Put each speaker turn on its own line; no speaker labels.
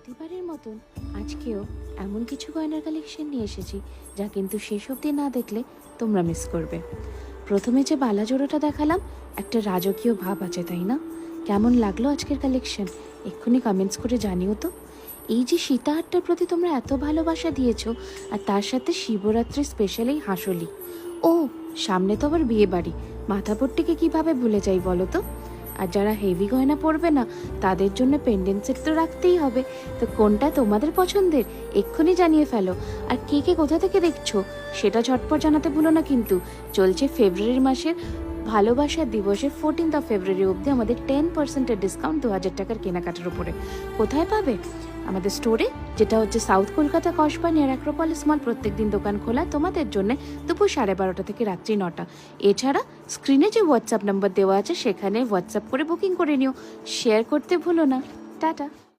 প্রতিবারের মতন আজকেও এমন কিছু গয়নার কালেকশন নিয়ে এসেছি যা কিন্তু শেষ অবধি না দেখলে তোমরা মিস করবে। প্রথমে যে বালা জোড়াটা দেখালাম, একটা রাজকীয় ভাব আছে, তাই না? কেমন লাগলো আজকের কালেকশন এক্ষুনি কমেন্টস করে জানিও তো। এই যে সীতাহারটার প্রতি তোমরা এত ভালোবাসা দিয়েছো, আর তার সাথে শিবরাত্রি স্পেশাল এই হাঁসলি। ও সামনে তো আবার বিয়ে বাড়ি, মাথাপট্টিকে কীভাবে ভুলে যাই বলো তো। আর যারা হেভি গয়না পরবে না তাদের জন্য পেন্ডেন্ট সেট তো রাখতেই হবে। তো কোনটা তোমাদের পছন্দের এক্ষুনি জানিয়ে ফেলো। আর কে কে কোথা থেকে দেখছো সেটা ঝটপট জানাতে ভুলো না কিন্তু। চলছে ফেব্রুয়ারি মাসের ভালোবাসার দিবসের 14th ফেব্রুয়ারি অবধি আমাদের 10% ডিসকাউন্ট 2000 টাকার কেনাকাটার উপরে। কোথায় পাবে? আমাদের স্টোরে, যেটা হচ্ছে south Kolkata Kasba near Acropolis মল। প্রত্যেকদিন দোকান খোলা তোমাদের জন্য দুপুর 12:30 থেকে রাত্রি 9টা। এছাড়া স্ক্রিনে যে হোয়াটসঅ্যাপ নাম্বার দেওয়া আছে সেখানে হোয়াটসঅ্যাপ করে বুকিং করে নিও। শেয়ার করতে ভুলো না। টাটা।